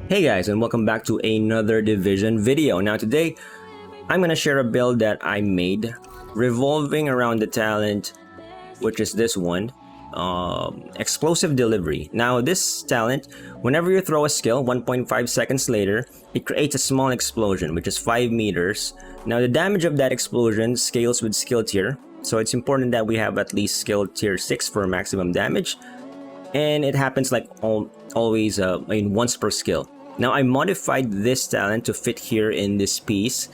Hey guys, and welcome back to another Division video. Now today, I'm gonna share a build that I made revolving around the talent, which is this one, Explosive Delivery. Now this talent, whenever you throw a skill, 1.5 seconds later, it creates a small explosion, which is 5 meters. Now the damage of that explosion scales with skill tier, so it's important that we have at least skill tier 6 for maximum damage. And it happens like always, once per skill. Now I modified this talent to fit here in this piece,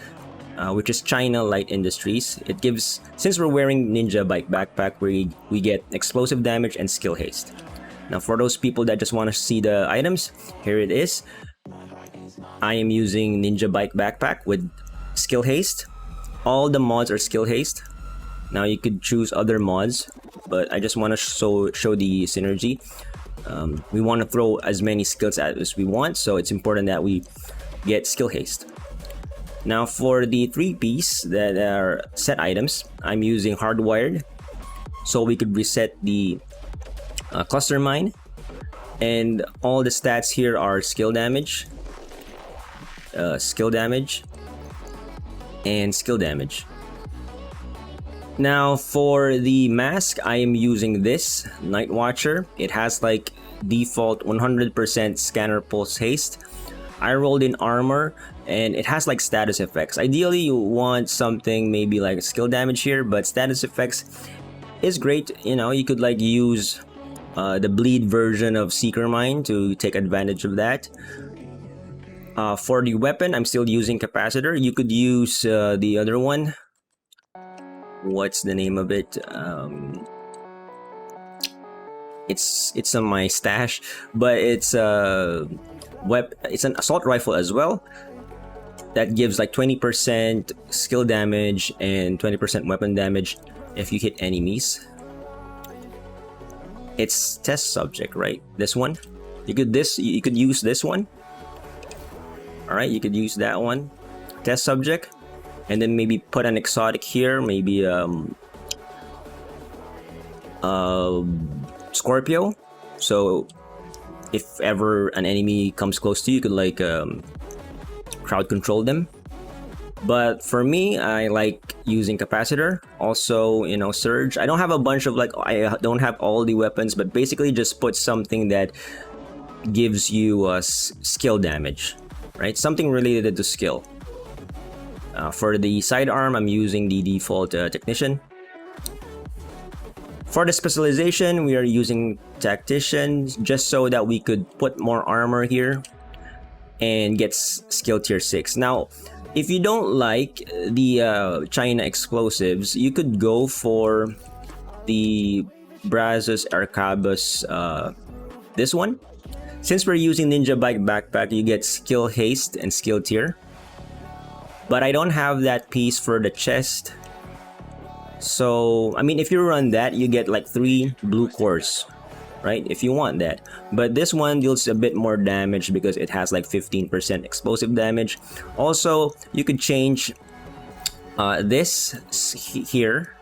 which is China Light Industries. It gives, since we're wearing Ninjabike Backpack, we get explosive damage and skill haste. Now for those people that just want to see the items, here it is. I am using Ninjabike Backpack with skill haste. All the mods are skill haste. Now you could choose other mods, but I just want to show the synergy. We want to throw as many skills as we want, so it's important that we get skill haste. Now for the 3-piece that are set items, I'm using hardwired, so we could reset the cluster mine, and all the stats here are skill damage, and skill damage. Now for the mask, I am using this Nightwatcher. It has like default 100% scanner pulse haste. I rolled in armor and it has like status effects. Ideally you want something maybe like skill damage here, but status effects is great. You know, you could like use the bleed version of Seeker Mine to take advantage of that. For the weapon, I'm still using capacitor. You could use the other one. What's the name of it? It's on my stash, but it's it's an assault rifle as well. That gives like 20% skill damage and 20% weapon damage if you hit enemies. It's test subject, right? This one. You could use this one. All right, you could use that one. Test subject. And then maybe put an exotic here, maybe Scorpio. So if ever an enemy comes close to you, you could like crowd control them. But for me, I like using capacitor. Also, you know, surge. I don't have a bunch of I don't have all the weapons, but basically just put something that gives you skill damage, right? Something related to skill. For the sidearm, I'm using the default technician. For the specialization, we are using tactician, just so that we could put more armor here and get skill tier 6. Now, if you don't like the China explosives, you could go for the Brazos Arcabus, this one. Since we're using Ninjabike Backpack, you get skill haste and skill tier. But I don't have that piece for the chest. So, I mean, if you run that, you get like 3 blue cores, right? If you want that. But this one deals a bit more damage because it has like 15% explosive damage. Also, you could change this here.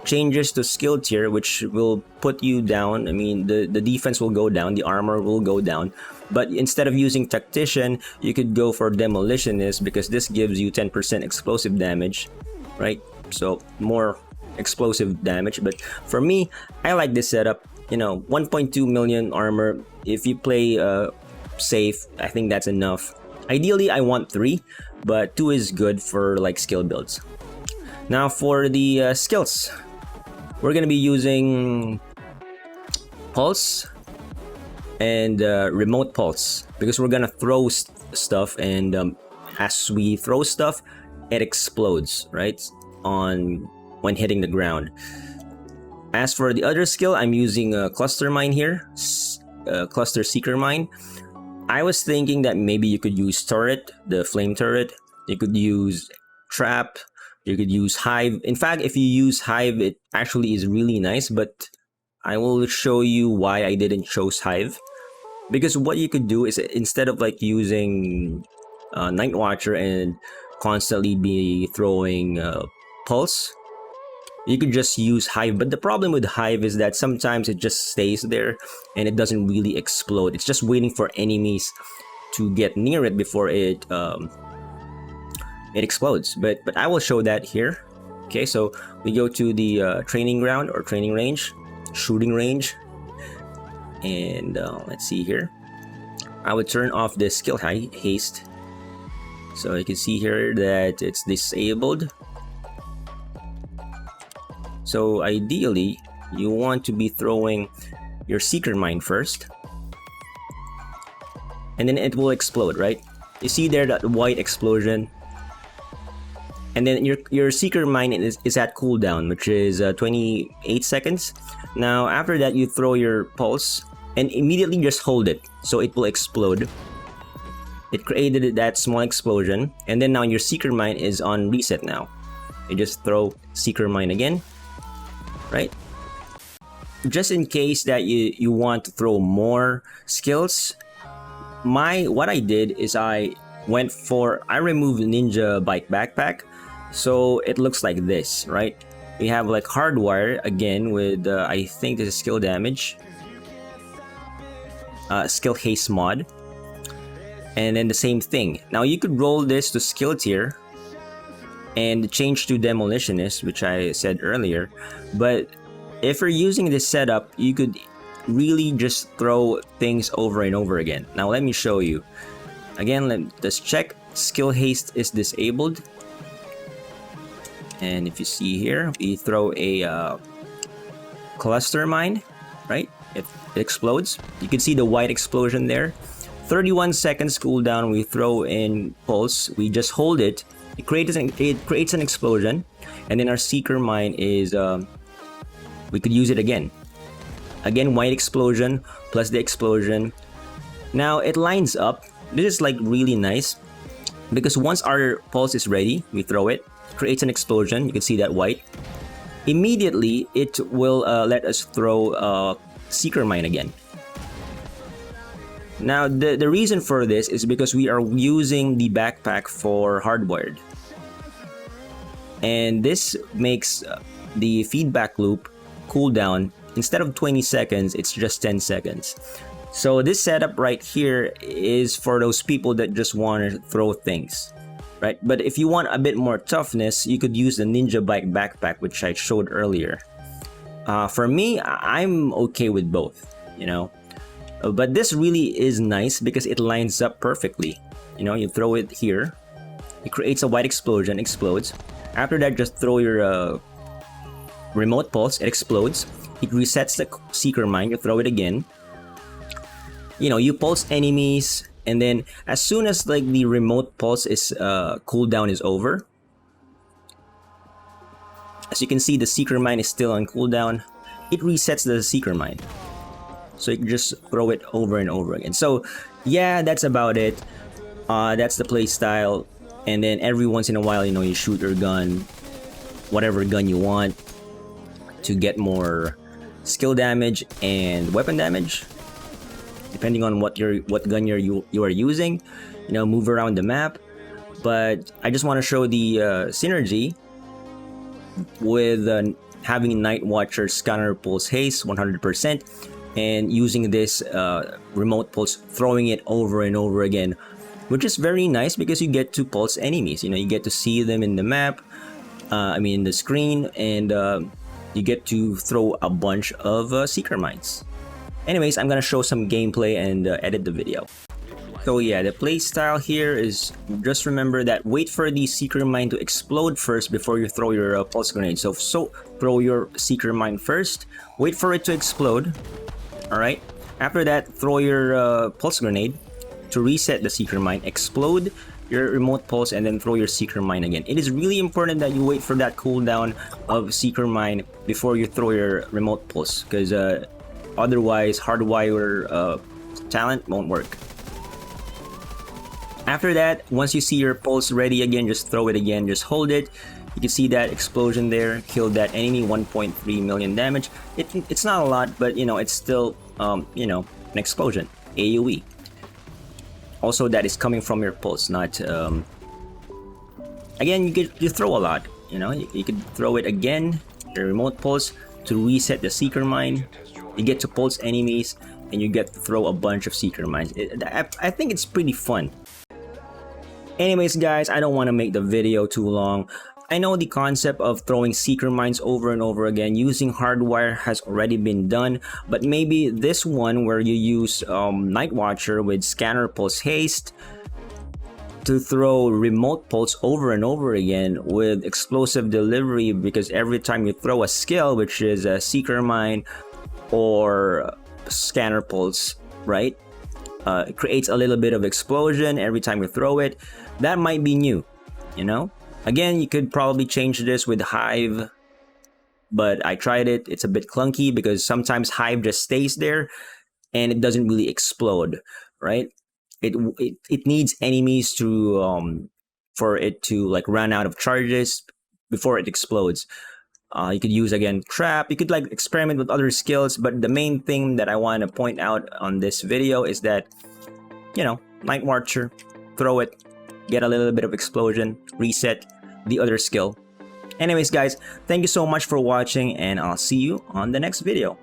Changes to skill tier, which will put you down. I mean, the defense will go down, the armor will go down. But instead of using tactician, you could go for demolitionist because this gives you 10% explosive damage, right? So more explosive damage. But for me, I like this setup. You know, 1.2 million armor. If you play safe, I think that's enough. Ideally, I want 3, but 2 is good for like skill builds. Now for the skills, we're gonna be using pulse and remote pulse because we're gonna throw stuff, and as we throw stuff, it explodes, right, when hitting the ground. As for the other skill, I'm using a cluster mine here, cluster seeker mine. I was thinking that maybe you could use turret, the flame turret. You could use trap. You could use hive. In fact, if you use hive, it actually is really nice, but I will show you why I didn't choose hive. Because what you could do is, instead of like using Nightwatcher and constantly be throwing pulse, you could just use hive. But the problem with hive is that sometimes it just stays there and it doesn't really explode. It's just waiting for enemies to get near it before it explodes. But I will show that here. Okay, so we go to the training ground or training range, shooting range, and let's see here. I would turn off the skill haste, so you can see here that it's disabled. So ideally, you want to be throwing your seeker mine first, and then it will explode, right? You see there that white explosion, and then your seeker mine is at cooldown, which is 28 seconds. Now after that, you throw your pulse and immediately just hold it, so it will explode. It created that small explosion, and then now your seeker mine is on reset now. You just throw seeker mine again, right? Just in case that you want to throw more skills, what I did is I removed Ninjabike Backpack, so it looks like this, right? We have like hardwire again with I think this is skill damage, skill haste mod, and then the same thing. Now you could roll this to skill tier and change to demolitionist, which I said earlier, but if you're using this setup, you could really just throw things over and over again. Now let me show you. Again, let's check. Skill haste is disabled. And if you see here, we throw a cluster mine, right? It explodes. You can see the white explosion there. 31 seconds cooldown. We throw in pulse. We just hold it. It creates an explosion. And then our seeker mine is... we could use it again. Again, white explosion plus the explosion. Now it lines up. This is like really nice because once our pulse is ready, we throw it, creates an explosion. You can see that white. Immediately, it will let us throw seeker mine again. Now the reason for this is because we are using the backpack for hardwired, and this makes the feedback loop cooldown. Instead of 20 seconds, it's just 10 seconds. So this setup right here is for those people that just want to throw things, right? But if you want a bit more toughness, you could use the Ninjabike Backpack, which I showed earlier. For me, I'm okay with both, you know. But this really is nice because it lines up perfectly. You know, you throw it here, it creates a white explosion, explodes. After that, just throw your remote pulse, it explodes. It resets the seeker mine, you throw it again. You know, you pulse enemies, and then as soon as like the remote pulse is cooldown is over, as you can see, the seeker mine is still on cooldown. It resets the seeker mine, so you can just throw it over and over again. So yeah, that's about it. That's the play style. And then every once in a while, you know, you shoot your gun, whatever gun you want, to get more skill damage and weapon damage, depending on what gun you are using. You know, move around the map. But I just want to show the synergy with having Nightwatcher Scanner Pulse Haste 100% and using this remote pulse, throwing it over and over again, which is very nice because you get to pulse enemies. You know, you get to see them in the map, in the screen, and you get to throw a bunch of seeker mines. Anyways, I'm gonna show some gameplay and edit the video. So yeah, the play style here is, just remember that wait for the seeker mine to explode first before you throw your pulse grenade. So throw your seeker mine first, wait for it to explode. Alright, after that, throw your pulse grenade to reset the seeker mine, explode your remote pulse, and then throw your seeker mine again. It is really important that you wait for that cooldown of seeker mine before you throw your remote pulse, because otherwise hardwire talent won't work. After that, once you see your pulse ready again, just throw it again, just hold it. You can see that explosion there, killed that enemy, 1.3 million damage. It's not a lot, but you know, it's still an explosion, AoE. Also, that is coming from your pulse, not again, you throw a lot, you know. You could throw it again, your remote pulse, to reset the seeker mine. You get to pulse enemies, and you get to throw a bunch of Seeker Mines. I think it's pretty fun. Anyways guys, I don't want to make the video too long. I know the concept of throwing Seeker Mines over and over again using hardwire has already been done, but maybe this one where you use Nightwatcher with scanner pulse haste to throw remote pulse over and over again with explosive delivery, because every time you throw a skill, which is a Seeker Mine or scanner pulse, right, it creates a little bit of explosion every time you throw it. That might be new, you know. Again, you could probably change this with Hive, but I tried it. It's a bit clunky because sometimes Hive just stays there and it doesn't really explode, right? It needs enemies to for it to like run out of charges before it explodes. You could use again trap. You could like experiment with other skills, but the main thing that I want to point out on this video is that, you know, Nightwatcher, throw it, get a little bit of explosion, reset the other skill. Anyways guys, thank you so much for watching, and I'll see you on the next video.